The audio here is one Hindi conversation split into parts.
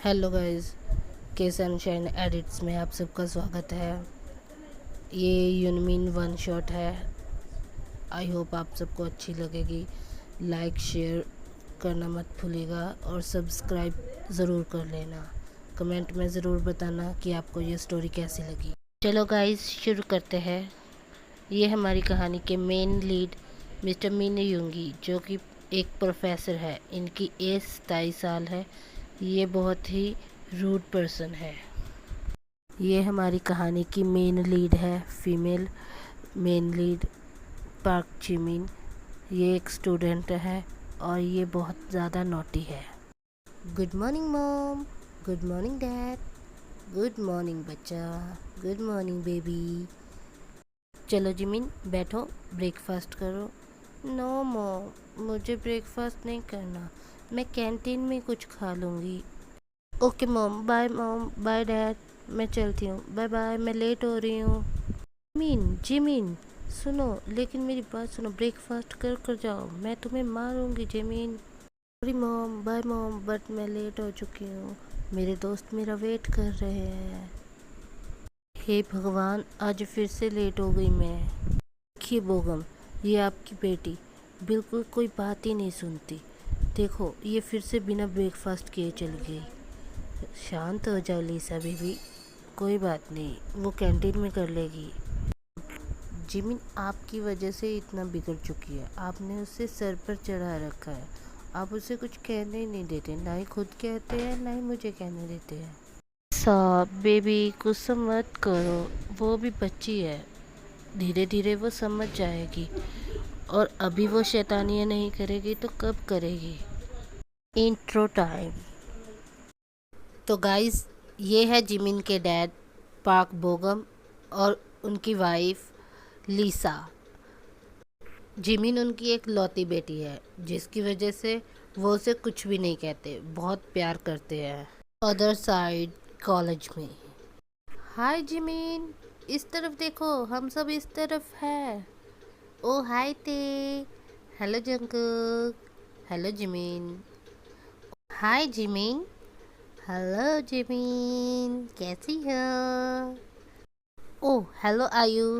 हेलो गाइस, के सनशाइन एडिट्स में आप सबका स्वागत है। ये यूनमीन वन शॉट है। आई होप आप सबको अच्छी लगेगी। लाइक शेयर करना मत भूलिएगा और सब्सक्राइब ज़रूर कर लेना। कमेंट में ज़रूर बताना कि आपको ये स्टोरी कैसी लगी। चलो गाइस शुरू करते हैं। ये हमारी कहानी के मेन लीड मिस्टर मीन युंगी, जो कि एक प्रोफेसर है। इनकी एज 27 साल है। ये बहुत ही रूड पर्सन है। ये हमारी कहानी की मेन लीड है, female main lead park Jimin. ये एक स्टूडेंट है और ये बहुत ज़्यादा नॉटी है। Good morning mom, good morning dad, good morning बच्चा, गुड मॉर्निंग बेबी। चलो जिमिन बैठो, ब्रेकफास्ट करो। नो मॉम, मुझे ब्रेकफास्ट नहीं करना, मैं कैंटीन में कुछ खा लूँगी। ओके मॉम, बाय डैड, मैं चलती हूँ, बाय बाय, मैं लेट हो रही हूँ। जिमिन सुनो, लेकिन मेरी बात सुनो, ब्रेकफास्ट कर कर जाओ, मैं तुम्हें मारूंगी Jimin. Sorry mom, bye mom, but मैं लेट हो चुकी हूँ, मेरे दोस्त मेरा वेट कर रहे हैं। हे भगवान, आज फिर से लेट हो गई मैं। देखिए बोगम, ये आपकी बेटी बिल्कुल कोई बात ही नहीं सुनती। देखो, ये फिर से बिना ब्रेकफास्ट किए चली गई। शांत हो जाओ लीसा बेबी, कोई बात नहीं, वो कैंटीन में कर लेगी। जिमिन आपकी वजह से इतना बिगड़ चुकी है। आपने उसे सर पर चढ़ा रखा है। आप उसे कुछ कहने ही नहीं देते, ना ही खुद कहते हैं ना ही मुझे कहने देते हैं। सब बेबी, गुस्सा मत करो, वो भी बच्ची है, धीरे धीरे वो समझ जाएगी। और अभी वो शैतानियाँ नहीं करेगी तो कब करेगी। Intro time. तो गाइस, ये है जिमिन के डैड पार्क बोगम और उनकी वाइफ लीसा। जिमिन उनकी एक लौती बेटी है, जिसकी वजह से वो उसे कुछ भी नहीं कहते, बहुत प्यार करते हैं। अदर साइड कॉलेज में। हाय जिमिन, इस तरफ देखो, हम सब इस तरफ है। ओ हाय ते, हेलो जंकुक, हेलो जिमिन। हाय जिमिन, हेलो जिमिन, कैसी हो? ओह हेलो आयु,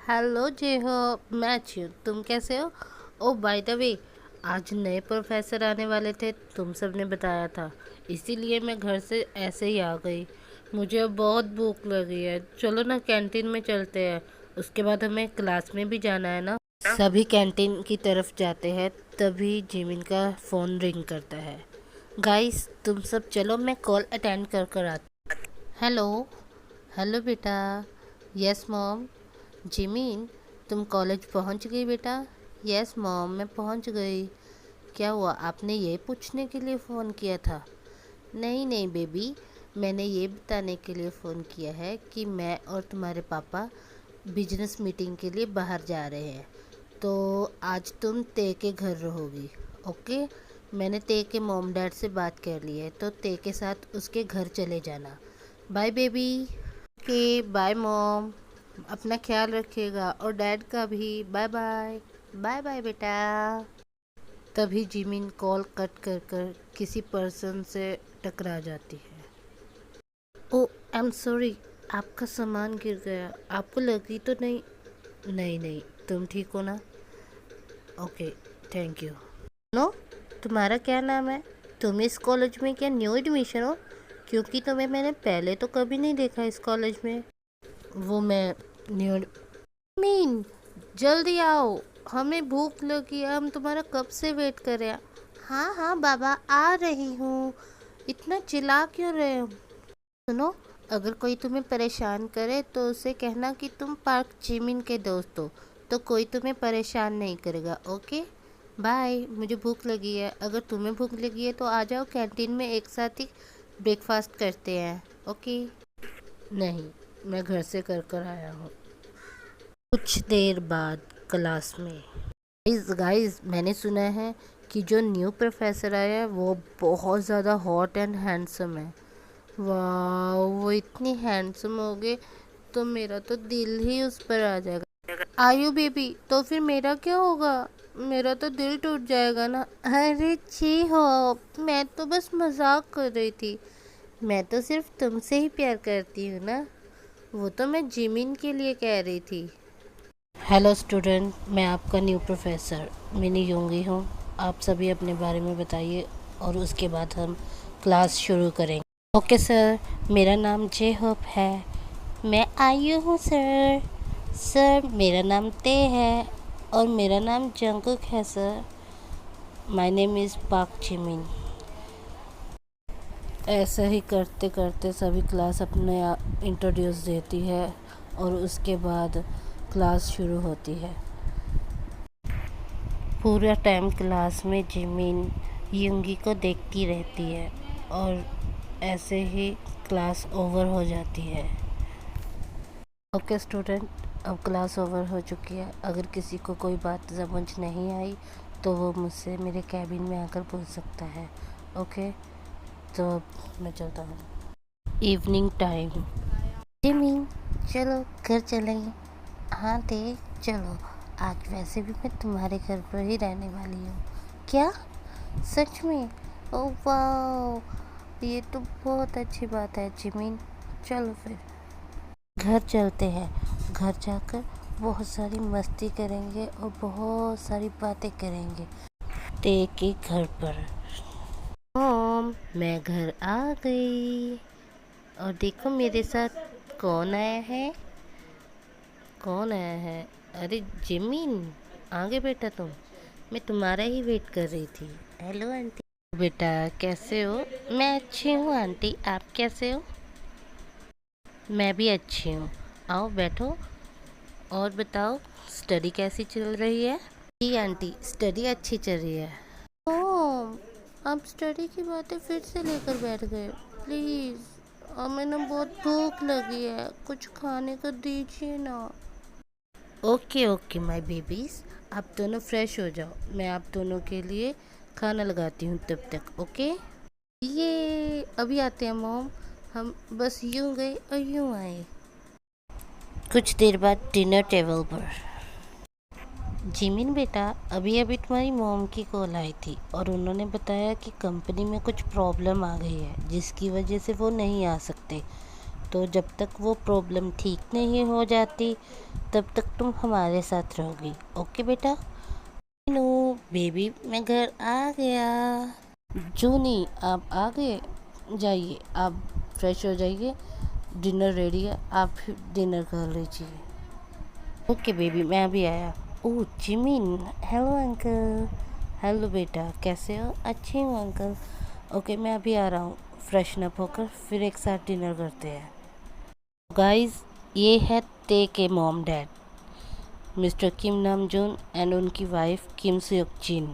हेलो जेहो, मैं अच्छी हूँ, तुम कैसे हो? ओह बाय द वे, आज नए प्रोफेसर आने वाले थे, तुम सब ने बताया था, इसीलिए मैं घर से ऐसे ही आ गई। मुझे अब बहुत भूख लगी है, चलो ना कैंटीन में चलते हैं, उसके बाद हमें क्लास में भी जाना है ना। सभी कैंटीन की तरफ जाते हैं, तभी जिमिन का फ़ोन रिंग करता है। गाइस तुम सब चलो, मैं कॉल अटेंड कर कर आती। हेलो, हेलो बेटा। Yes mom. जिमिन, तुम कॉलेज पहुंच गई बेटा? यस मॉम, मैं पहुंच गई। क्या हुआ, आपने ये पूछने के लिए फ़ोन किया था? नहीं नहीं बेबी, मैंने ये बताने के लिए फ़ोन किया है कि मैं और तुम्हारे पापा बिजनेस मीटिंग के लिए बाहर जा रहे हैं, तो आज तुम ते के घर रहोगी। ओके, मैंने ते के मॉम डैड से बात कर ली है, तो ते के साथ उसके घर चले जाना। Bye baby. Okay bye mom, अपना ख्याल रखिएगा और डैड का भी। बाय बाय, बाय बाय बेटा। तभी जिमिन कॉल कट कर कर किसी पर्सन से टकरा जाती है। ओ आई एम सॉरी, आपका सामान गिर गया, आपको लगी तो नहीं? नहीं नहीं, तुम ठीक हो ना? Okay, thank you. नो, तुम्हारा क्या नाम है? तुम इस कॉलेज में क्या न्यू एडमिशन हो? क्योंकि तुम्हें मैंने पहले तो कभी नहीं देखा इस कॉलेज में। वो मैं न्यू। मीन, जल्दी आओ, हमें भूख लगी है, हम तुम्हारा कब से वेट कर रहे हैं। हाँ हाँ बाबा, आ रही हूँ, इतना चिल्ला क्यों रहे हो? सुनो, अगर कोई तुम्हें परेशान करे तो उसे कहना कि तुम पार्क जिमिन के दोस्त हो, तो कोई तुम्हें परेशान नहीं करेगा। ओके बाय, मुझे भूख लगी है, अगर तुम्हें भूख लगी है तो आ जाओ कैंटीन में, एक साथ ही ब्रेकफास्ट करते हैं। ओके। नहीं, मैं घर से कर कर आया हूँ। कुछ देर बाद क्लास में। गाइस, मैंने सुना है कि जो न्यू प्रोफेसर आया है वो बहुत ज़्यादा हॉट एंड हैंडसम है। वाह, वो इतनी हैंडसम हो गए तो मेरा तो दिल ही उस पर आ जाएगा। आयु बेबी, तो फिर मेरा क्या होगा? मेरा तो दिल टूट जाएगा ना। अरे छी हो, मैं तो बस मजाक कर रही थी। मैं तो सिर्फ तुमसे ही प्यार करती हूँ ना, वो तो मैं जिमिन के लिए कह रही थी। हेलो स्टूडेंट, मैं आपका न्यू प्रोफेसर मिनी योंगी हूँ। आप सभी अपने बारे में बताइए और उसके बाद हम क्लास शुरू करेंगे। ओके सर, मेरा नाम जे होप है। मैं आई हूँ सर। सर, मेरा नाम ते है और मेरा नाम जंकुक है सर। माय नेम इज़ पाक जिमिन। ऐसा ही करते करते सभी क्लास अपने इंट्रोड्यूस देती है और उसके बाद क्लास शुरू होती है। पूरा टाइम क्लास में जिमिन युंगी को देखती रहती है और ऐसे ही क्लास ओवर हो जाती है। ओके स्टूडेंट, अब क्लास ओवर हो चुकी है। अगर किसी को कोई बात समझ नहीं आई तो वो मुझसे मेरे कैबिन में आकर पूछ सकता है। ओके, तो मैं चलता हूँ। Evening time. जिमिन, चलो घर चलेंगे। हाँ देख, चलो। आज वैसे भी मैं तुम्हारे घर पर ही रहने वाली हूँ। क्या? सच में? ओह वाह, ये तो बहुत अच्छी बात है जिमिन। चलो फिर घर चलते हैं। घर जाकर बहुत सारी मस्ती करेंगे और बहुत सारी बातें करेंगे। ते के घर पर। मॉम, मैं घर आ गई और देखो मेरे साथ कौन आया है। कौन आया है? अरे जिमिन, आ गए बेटा तुम। मैं तुम्हारा ही वेट कर रही थी। Hello aunty. बेटा कैसे हो? मैं अच्छी हूँ आंटी, आप कैसे हो? मैं भी अच्छी हूँ। आओ बैठो और बताओ, स्टडी कैसी चल रही है? जी आंटी, स्टडी अच्छी चल रही है। ओह, आप स्टडी की बातें फिर से लेकर बैठ गए। प्लीज़, हमें ना बहुत भूख लगी है, कुछ खाने को दीजिए ना। ओके ओके माय बेबीज, आप दोनों फ्रेश हो जाओ। मैं आप दोनों के लिए खाना लगाती हूँ तब तक। ओके, ये अभी आते हैं मॉम। हम बस यूं गए और यूं आए। कुछ देर बाद डिनर टेबल पर। जिमिन बेटा, अभी अभी तुम्हारी मॉम की कॉल आई थी और उन्होंने बताया कि कंपनी में कुछ प्रॉब्लम आ गई है जिसकी वजह से वो नहीं आ सकते। तो जब तक वो प्रॉब्लम ठीक नहीं हो जाती तब तक तुम हमारे साथ रहोगी। ओके बेटा? नो बेबी, मैं घर आ गया। जूनी, आप आ गए? जाइए, आप फ्रेश हो जाइए। डिनर रेडी है, आप डिनर कर लीजिए। ओके बेबी, मैं अभी आया। ओह जिमिन, हेलो अंकल। हेलो बेटा, कैसे हो? अच्छी हूँ अंकल। ओके, मैं अभी आ रहा हूँ। फ्रेशन अप होकर फिर एक साथ डिनर करते हैं। गाइस, ये है ते के mom dad, mister Kim Namjoon and उनकी वाइफ किम सेok जिन।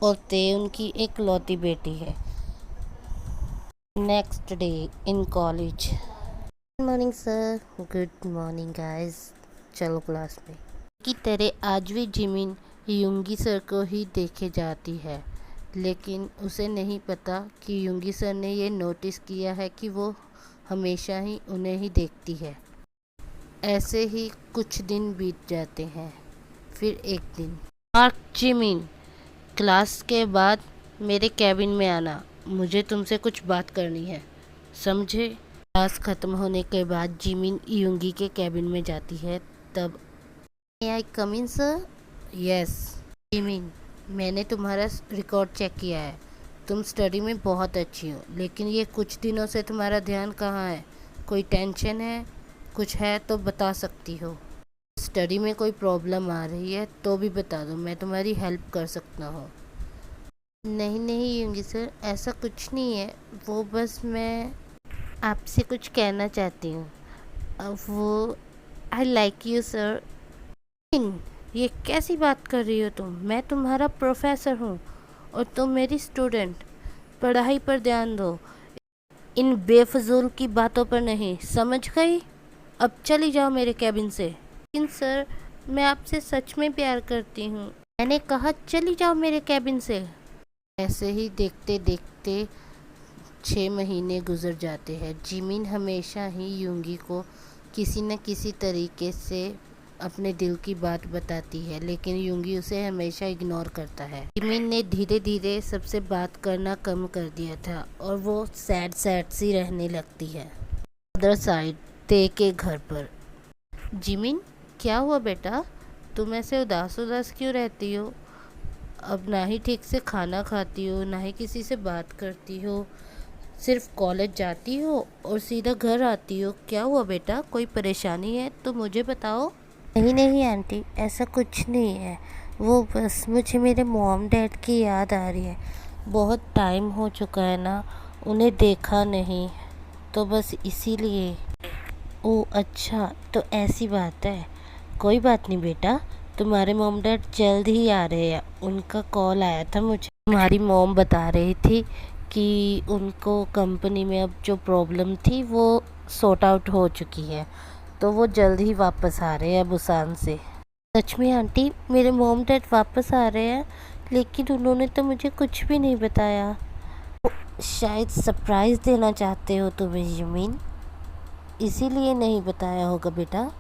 और ते उनकी एक लौती बेटी है। Next day in college. Good morning sir. Good morning guys. चलो क्लास में। की तरह आज भी जिमिन युंगी सर को ही देखे जाती है, लेकिन उसे नहीं पता कि युंगी सर ने ये नोटिस किया है कि वो हमेशा ही उन्हें ही देखती है। ऐसे ही कुछ दिन बीत जाते हैं। फिर एक दिन, मार्क जिमिन, क्लास के बाद मेरे कैबिन में आना, मुझे तुमसे कुछ बात करनी है, समझे? क्लास ख़त्म होने के बाद जिमिन युंगी के कैबिन में जाती है। तब मे आई कम इन सर? यस। जिमिन, मैंने तुम्हारा रिकॉर्ड चेक किया है। तुम स्टडी में बहुत अच्छी हो, लेकिन ये कुछ दिनों से तुम्हारा ध्यान कहाँ है? कोई टेंशन है? कुछ है तो बता सकती हो। स्टडी में कोई प्रॉब्लम आ रही है तो भी बता दो, मैं तुम्हारी हेल्प कर सकता हूँ। नहीं नहीं युंगी सर, ऐसा कुछ नहीं है। वो बस मैं आपसे कुछ कहना चाहती हूँ। अब वो आई लाइक यू सर। ये कैसी बात कर रही हो तुम? मैं तुम्हारा प्रोफेसर हूँ और तुम मेरी स्टूडेंट। पढ़ाई पर ध्यान दो, इन बेफजूल की बातों पर नहीं, समझ गई? अब चली जाओ मेरे कैबिन से। लेकिन सर, मैं आपसे सच में प्यार करती हूँ। मैंने कहा चली जाओ मेरे कैबिन से। ऐसे ही देखते देखते 6 महीने गुजर जाते हैं। जिमिन हमेशा ही युंगी को किसी न किसी तरीके से अपने दिल की बात बताती है, लेकिन यूंगी उसे हमेशा इग्नोर करता है। जिमिन ने धीरे धीरे सबसे बात करना कम कर दिया था और वो सैड सैड सी रहने लगती है। अदर साइड, ते के घर पर। जिमिन, क्या हुआ बेटा? तुम ऐसे उदास उदास क्यों रहती हो? अब ना ही ठीक से खाना खाती हो, ना ही किसी से बात करती हो, सिर्फ कॉलेज जाती हो और सीधा घर आती हो। क्या हुआ बेटा? कोई परेशानी है तो मुझे बताओ। नहीं नहीं आंटी, ऐसा कुछ नहीं है। वो बस मुझे मेरे मॉम डैड की याद आ रही है। बहुत टाइम हो चुका है ना, उन्हें देखा नहीं, तो बस इसीलिए। ओह अच्छा, तो ऐसी बात है। कोई बात नहीं बेटा, तुम्हारे मॉम डैड जल्द ही आ रहे हैं। उनका कॉल आया था मुझे। तुम्हारी मॉम बता रही थी कि उनको कंपनी में अब जो प्रॉब्लम थी वो सॉर्ट आउट हो चुकी है, तो वो जल्द ही वापस आ रहे हैं बुसान से। सच में आंटी, मेरे मॉम डैड वापस आ रहे हैं, लेकिन उन्होंने तो मुझे कुछ भी नहीं बताया। शायद सरप्राइज़ देना चाहते हो तुम्हें जमीन, इसीलिए नहीं बताया होगा बेटा।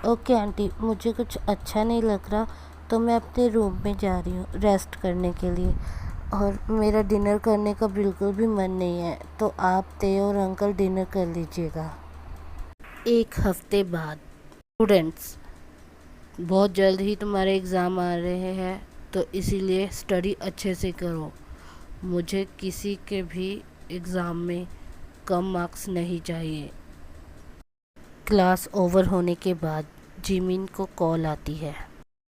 ओके आंटी, मुझे कुछ अच्छा नहीं लग रहा, तो मैं अपने रूम में जा रही हूँ रेस्ट करने के लिए, और मेरा डिनर करने का बिल्कुल भी मन नहीं है, तो आप ते और अंकल डिनर कर लीजिएगा। एक हफ्ते बाद। स्टूडेंट्स, बहुत जल्द ही तुम्हारे एग्ज़ाम आ रहे हैं, तो इसीलिए स्टडी अच्छे से करो। मुझे किसी के भी एग्ज़ाम में कम मार्क्स नहीं चाहिए। क्लास ओवर होने के बाद जिमिन को कॉल आती है।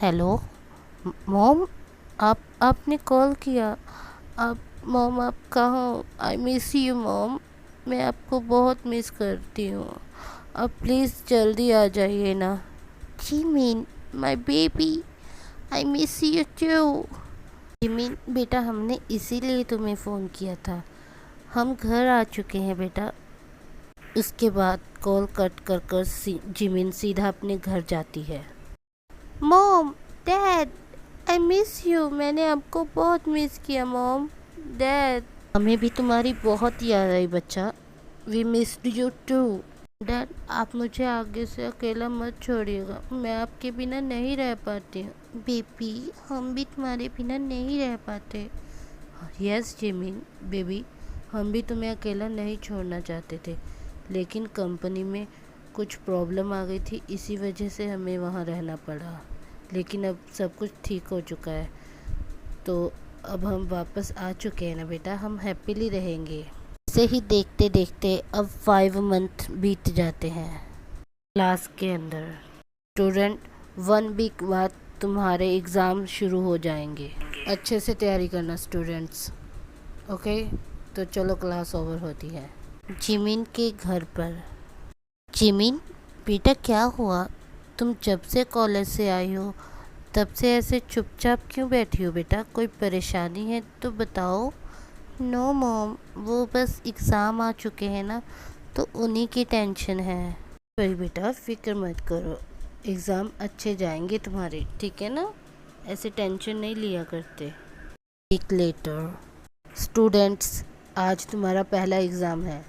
हेलो मॉम, आपने कॉल किया। आप मॉम, आप कहाँ हो? आई मिस यू मॉम, मैं आपको बहुत मिस करती हूँ। आप प्लीज़ जल्दी आ जाइए ना। Jimin my baby, I miss you too. Jimin बेटा, हमने इसीलिए तुम्हें फ़ोन किया था। हम घर आ चुके हैं बेटा। उसके बाद कॉल कट कर जिमिन सीधा अपने घर जाती है। Mom, dad, I miss you. मैंने आपको बहुत मिस किया मॉम, डैड। हमें भी तुम्हारी बहुत याद आई बच्चा। We missed you too. Dad, आप मुझे आगे से अकेला मत छोड़िएगा, मैं आपके बिना नहीं रह पाती हूँ। बेबी, हम भी तुम्हारे बिना नहीं रह पाते। यस जिमिन बेबी, हम भी तुम्हें अकेला नहीं छोड़ना चाहते थे, लेकिन कंपनी में कुछ प्रॉब्लम आ गई थी, इसी वजह से हमें वहाँ रहना पड़ा। लेकिन अब सब कुछ ठीक हो चुका है, तो अब हम वापस आ चुके हैं ना बेटा, हम हैप्पीली रहेंगे। इसे ही देखते देखते अब 5 मंथ बीत जाते हैं। क्लास के अंदर। स्टूडेंट, 1 वीक बाद तुम्हारे एग्ज़ाम शुरू हो जाएंगे। अच्छे से तैयारी करना स्टूडेंट्स, ओके? तो चलो क्लास ओवर होती है। जिमिन के घर पर। जिमिन बेटा, क्या हुआ? तुम जब से कॉलेज से आई हो तब से ऐसे चुपचाप क्यों बैठी हो बेटा? कोई परेशानी है तो बताओ। नो मॉम, वो बस एग्ज़ाम आ चुके हैं ना, तो उन्हीं की टेंशन है। भाई बेटा, फिक्र मत करो, एग्ज़ाम अच्छे जाएंगे तुम्हारे, ठीक है ना? ऐसे टेंशन नहीं लिया करते। Week later. स्टूडेंट्स, आज तुम्हारा पहला एग्ज़ाम है,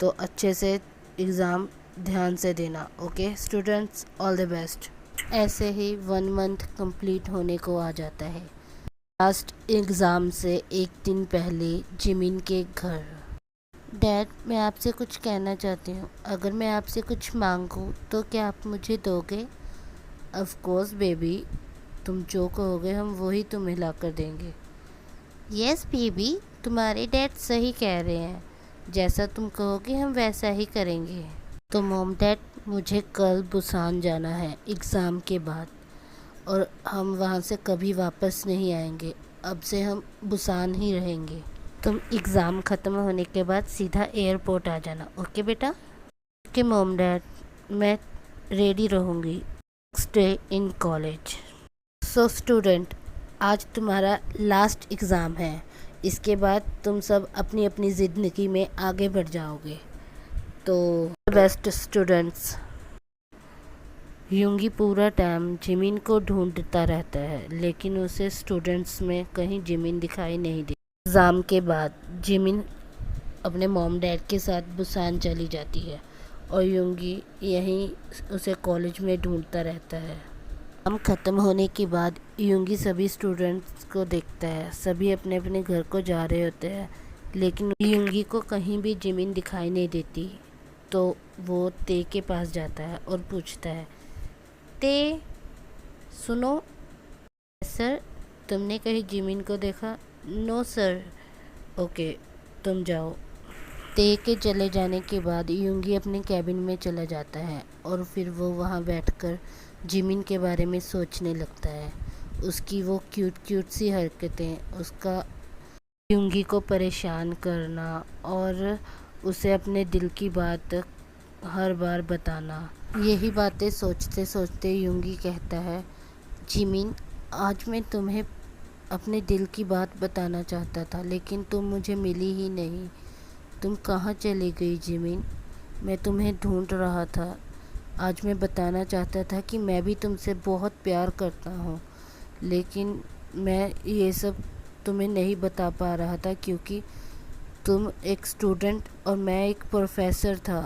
तो अच्छे से एग्ज़ाम ध्यान से देना, okay students? All the best. ऐसे ही 1 मंथ कंप्लीट होने को आ जाता है। लास्ट एग्ज़ाम से एक दिन पहले जिमिन के घर। डैड, मैं आपसे कुछ कहना चाहती हूँ। अगर मैं आपसे कुछ मांगूँ तो क्या आप मुझे दोगे? ऑफ कोर्स बेबी, तुम जो कहोगे हम वही तुम्हें ला कर देंगे। यस बेबी, तुम्हारे डैड सही कह रहे हैं, जैसा तुम कहोगे हम वैसा ही करेंगे। तो मॉम डैड, मुझे कल बुसान जाना है एग्ज़ाम के बाद, और हम वहाँ से कभी वापस नहीं आएंगे। अब से हम बुसान ही रहेंगे। तुम एग्ज़ाम ख़त्म होने के बाद सीधा एयरपोर्ट आ जाना, ओके बेटा? ओके मॉम डैड, मैं रेडी रहूँगी। Next day in college. So student, आज तुम्हारा लास्ट एग्ज़ाम है। इसके बाद तुम सब अपनी अपनी ज़िंदगी में आगे बढ़ जाओगे। तो बेस्ट स्टूडेंट्स। यूंगी पूरा टाइम जिमिन को ढूंढता रहता है, लेकिन उसे स्टूडेंट्स में कहीं जिमिन दिखाई नहीं दी। एग्ज़ाम के बाद जिमिन अपने मॉम डैड के साथ बुसान चली जाती है और यूंगी यहीं उसे कॉलेज में ढूंढता रहता है। एग्ज़ाम ख़त्म होने के बाद यूंगी सभी स्टूडेंट्स को देखता है। सभी अपने अपने घर को जा रहे होते हैं, लेकिन यूंगी को कहीं भी जिमिन दिखाई नहीं देती। तो वो ते के पास जाता है और पूछता है, ते सुनो सर, तुमने कहीं जिमिन को देखा? No sir. ओके, तुम जाओ। ते के चले जाने के बाद यूंगी अपने कैबिन में चला जाता है और फिर वो वहाँ बैठकर जिमिन के बारे में सोचने लगता है। उसकी वो क्यूट क्यूट सी हरकतें, उसका यूंगी को परेशान करना और उसे अपने दिल की बात हर बार बताना। यही बातें सोचते सोचते यूंगी कहता है, जिमिन, आज मैं तुम्हें अपने दिल की बात बताना चाहता था, लेकिन तुम मुझे मिली ही नहीं। तुम कहाँ चली गई जिमिन? मैं तुम्हें ढूंढ रहा था। आज मैं बताना चाहता था कि मैं भी तुमसे बहुत प्यार करता हूँ, लेकिन मैं ये सब तुम्हें नहीं बता पा रहा था क्योंकि तुम एक स्टूडेंट और मैं एक प्रोफेसर था।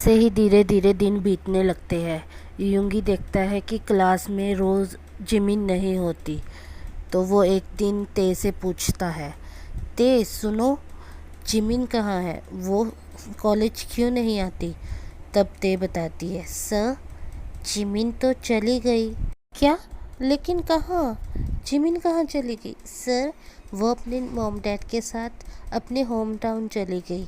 ऐसे ही धीरे धीरे दिन बीतने लगते हैं। यूंगी देखता है कि क्लास में रोज़ जिमिन नहीं होती, तो वो एक दिन ते से पूछता है, ते सुनो, जिमिन कहाँ है? वो कॉलेज क्यों नहीं आती? तब ते बताती है, सर, जिमिन तो चली गई। क्या? लेकिन कहाँ? जिमिन कहाँ चली गई? सर, वो अपने मॉम डैड के साथ अपने होम टाउन चली गई।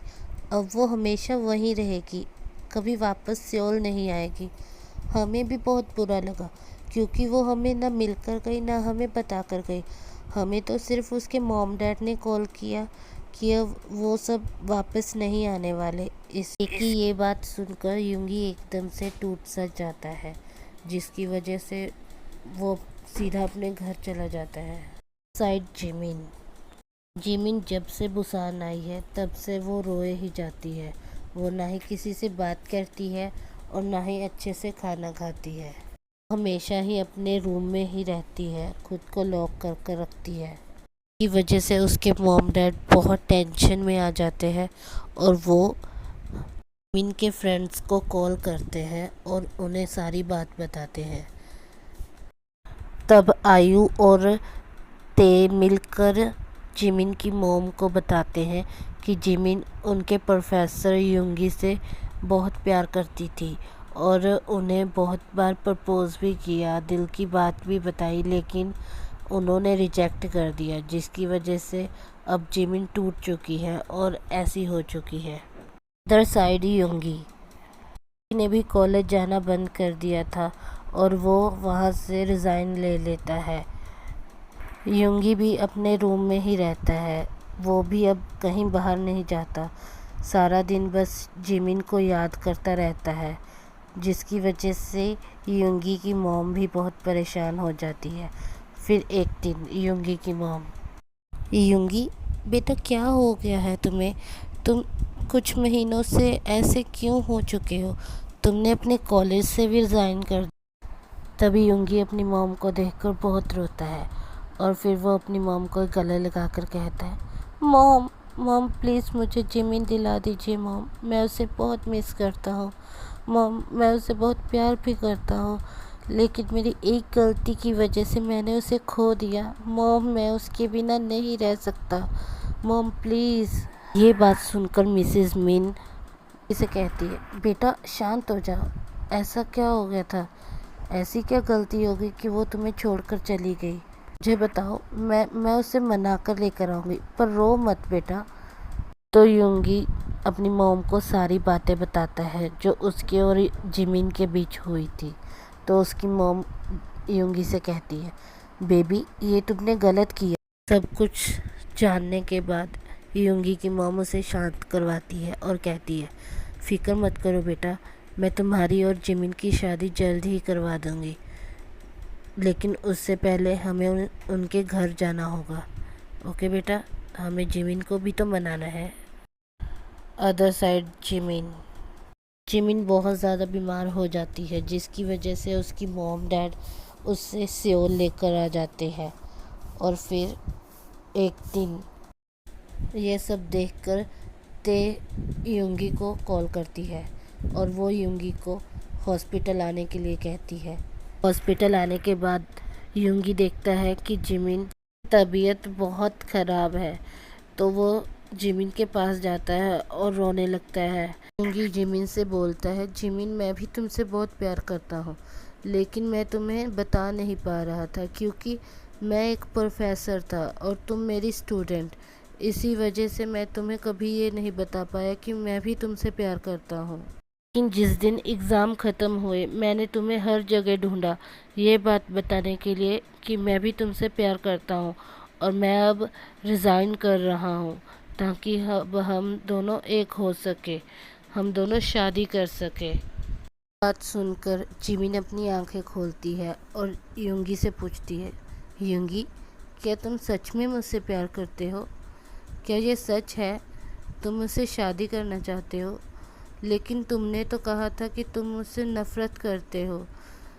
अब वो हमेशा वहीं रहेगी, कभी वापस सियोल नहीं आएगी। हमें भी बहुत बुरा लगा क्योंकि वो हमें ना मिलकर गई ना हमें बता कर गई। हमें तो सिर्फ उसके मॉम डैड ने कॉल किया कि अब वो सब वापस नहीं आने वाले। इसकी ये बात सुनकर यूंगी एकदम से टूट सा जाता है, जिसकी वजह से वो सीधा अपने घर चला जाता है। साइड जिमिन जिमिन जब से बुसान आई है तब से वो रोए ही जाती है। वो ना ही किसी से बात करती है और ना ही अच्छे से खाना खाती है। हमेशा ही अपने रूम में ही रहती है, खुद को लॉक कर कर रखती है। की वजह से उसके मॉम डैड बहुत टेंशन में आ जाते हैं और वो जिमिन के फ्रेंड्स को कॉल करते हैं और उन्हें सारी बात बताते हैं। तब आयु और ते मिलकर जिमिन की मॉम को बताते हैं कि जिमिन उनके प्रोफेसर यूंगी से बहुत प्यार करती थी और उन्हें बहुत बार प्रपोज़ भी किया, दिल की बात भी बताई, लेकिन उन्होंने रिजेक्ट कर दिया, जिसकी वजह से अब जिमिन टूट चुकी है और ऐसी हो चुकी है। अदर साइड यूंगी ने भी कॉलेज जाना बंद कर दिया था और वो वहाँ से रिज़ाइन ले लेता है। यूंगी भी अपने रूम में ही रहता है, वो भी अब कहीं बाहर नहीं जाता। सारा दिन बस जिमिन को याद करता रहता है, जिसकी वजह से यूंगी की मॉम भी बहुत परेशान हो जाती है। फिर एक दिन यूंगी की मॉम, यूंगी बेटा, क्या हो गया है तुम्हें? तुम कुछ महीनों से ऐसे क्यों हो चुके हो? तुमने अपने कॉलेज से भी रिज़ाइन कर। तभी यूंगी अपनी मॉम को देखकर बहुत रोता है और फिर वो अपनी मॉम को गले लगाकर कहता है, मॉम, मॉम प्लीज़ मुझे जिमिन दिला दीजिए मॉम, मैं उसे बहुत मिस करता हूँ। मॉम, मैं उसे बहुत प्यार भी करता हूँ, लेकिन मेरी एक गलती की वजह से मैंने उसे खो दिया। मॉम, मैं उसके बिना नहीं रह सकता। Mom please. ये बात सुनकर मिसेस मिन इसे कहती है, बेटा शांत हो जाओ, ऐसा क्या हो गया था? ऐसी क्या गलती हो गई कि वो तुम्हें छोड़कर चली गई? मुझे बताओ, मैं उसे मना कर लेकर आऊँगी, पर रो मत बेटा। तो यूंगी अपनी मॉम को सारी बातें बताता है जो उसके और जिमिन के बीच हुई थी। तो उसकी मॉम यूंगी से कहती है, बेबी ये तुमने गलत किया। सब कुछ जानने के बाद यूंगी की मॉम उसे शांत करवाती है और कहती है, फिक्र मत करो बेटा, मैं तुम्हारी और जिमिन की शादी जल्द ही करवा दूँगी, लेकिन उससे पहले हमें उनके घर जाना होगा। ओके बेटा, हमें जिमिन को भी तो मनाना है। अदर साइड जिमिन बहुत ज़्यादा बीमार हो जाती है, जिसकी वजह से उसकी मॉम डैड उससे सियोल लेकर आ जाते हैं। और फिर एक दिन ये सब देखकर ते यूंगी को कॉल करती है और वो युंगी को हॉस्पिटल आने के लिए कहती है। हॉस्पिटल आने के बाद युंगी देखता है कि जिमिन तबीयत बहुत ख़राब है, तो वो जिमिन के पास जाता है और रोने लगता है। युंगी जिमिन से बोलता है, जिमिन मैं भी तुमसे बहुत प्यार करता हूँ, लेकिन मैं तुम्हें बता नहीं पा रहा था क्योंकि मैं एक प्रोफेसर था और तुम मेरी स्टूडेंट। इसी वजह से मैं तुम्हें कभी ये नहीं बता पाया कि मैं भी तुमसे प्यार करता हूँ। लेकिन जिस दिन एग्ज़ाम ख़त्म हुए मैंने तुम्हें हर जगह ढूंढा ये बात बताने के लिए कि मैं भी तुमसे प्यार करता हूँ, और मैं अब रिज़ाइन कर रहा हूँ ताकि अब हम दोनों एक हो सके, हम दोनों शादी कर सके। बात सुनकर जिमिन अपनी आंखें खोलती है और युंगी से पूछती है, युंगी क्या तुम सच में मुझसे प्यार करते हो? क्या ये सच है? तुम मुझसे शादी करना चाहते हो? लेकिन तुमने तो कहा था कि तुम मुझसे नफ़रत करते हो।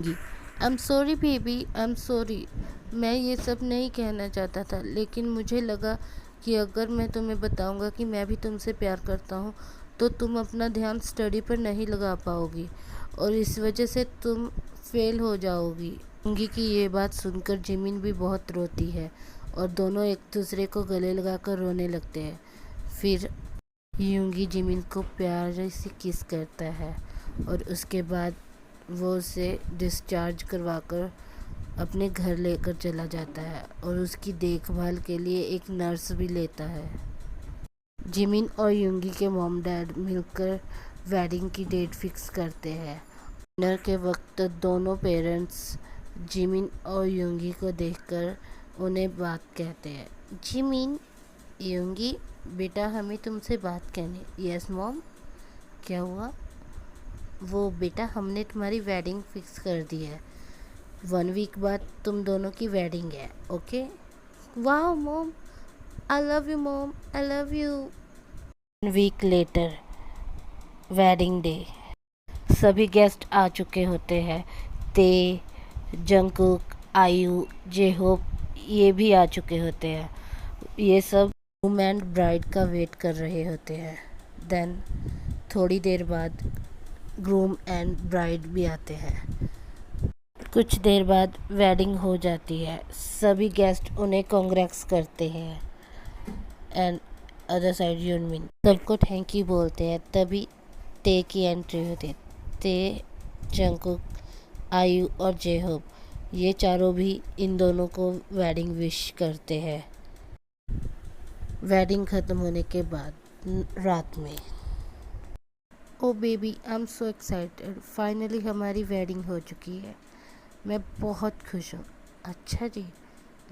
I am sorry baby, I am sorry. मैं ये सब नहीं कहना चाहता था, लेकिन मुझे लगा कि अगर मैं तुम्हें बताऊंगा कि मैं भी तुमसे प्यार करता हूँ तो तुम अपना ध्यान स्टडी पर नहीं लगा पाओगी और इस वजह से तुम फेल हो जाओगी। युंगी की ये बात सुनकर जिमिन भी बहुत रोती है और दोनों एक दूसरे को गले लगाकर रोने लगते हैं। फिर युंगी जिमिन को प्यार से किस करता है और उसके बाद वो उसे डिस्चार्ज करवाकर अपने घर लेकर चला जाता है और उसकी देखभाल के लिए एक नर्स भी लेता है। जिमिन और युंगी के मॉम डैड मिलकर वेडिंग की डेट फिक्स करते हैं। डिनर के वक्त दोनों पेरेंट्स जिमिन और युंगी को देखकर उन्हें बात कहते हैं। जिमिन, युंगी बेटा हमें तुमसे बात करनी। यस मॉम, क्या हुआ? वो बेटा हमने तुम्हारी वेडिंग फिक्स कर दी है। 1 वीक बाद तुम दोनों की वेडिंग है, ओके? वाह mom, I love you mom, I love you. 1 week later, wedding day. सभी गेस्ट आ चुके होते हैं। ते, जंगकुक, आयु, जे-होप ये भी आ चुके होते हैं। ये सब ग्रूम एंड ब्राइड का वेट कर रहे होते हैं। देन थोड़ी देर बाद ग्रूम एंड ब्राइड भी आते हैं। कुछ देर बाद वेडिंग हो जाती है। सभी गेस्ट उन्हें कांग्रेट्स करते हैं एंड अदर साइड यूनमिन सबको थैंक यू बोलते हैं। तभी ते की एंट्री होती है। ते, जंगकुक, आयु और जे-होप ये चारों भी इन दोनों को वेडिंग विश करते हैं। वेडिंग ख़त्म होने के बाद रात में, oh baby I am so excited, finally हमारी वेडिंग हो चुकी है। मैं बहुत खुश हूँ। अच्छा जी,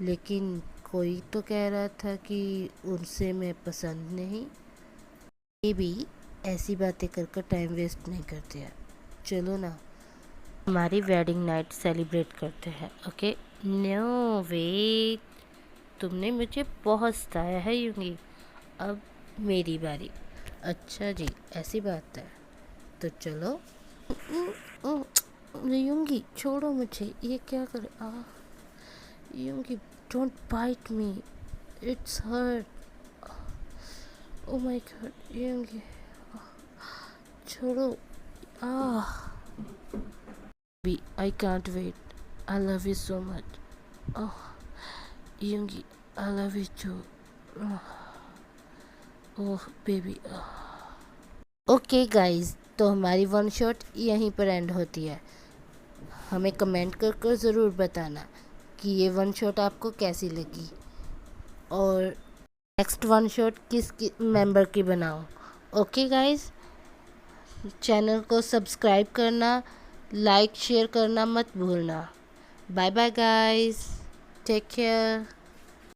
लेकिन कोई तो कह रहा था कि उनसे मैं पसंद नहीं। बेबी ऐसी बातें कर टाइम वेस्ट नहीं करते हैं, चलो ना हमारी वेडिंग नाइट सेलिब्रेट करते हैं, ओके? नो वेट, तुमने मुझे बहुत सताया है युंगी, अब मेरी बारी। अच्छा जी, ऐसी बात है, तो चलो। युंगी छोड़ो मुझे, ये क्या कर Yoongi, don't bite me, it's hurt. Oh my god Yoongi, छोड़ो। I can't wait, I love you so much. Yoongi I love you too. Oh baby. Okay guys, तो हमारी वन शॉट यहीं पर एंड होती है। हमें कमेंट कर ज़रूर बताना कि ये वन शॉट आपको कैसी लगी और नेक्स्ट वन शॉट किस मेंबर की बनाऊं। ओके गाइस, चैनल को सब्सक्राइब करना, लाइक शेयर करना मत भूलना। Bye bye guys, take care.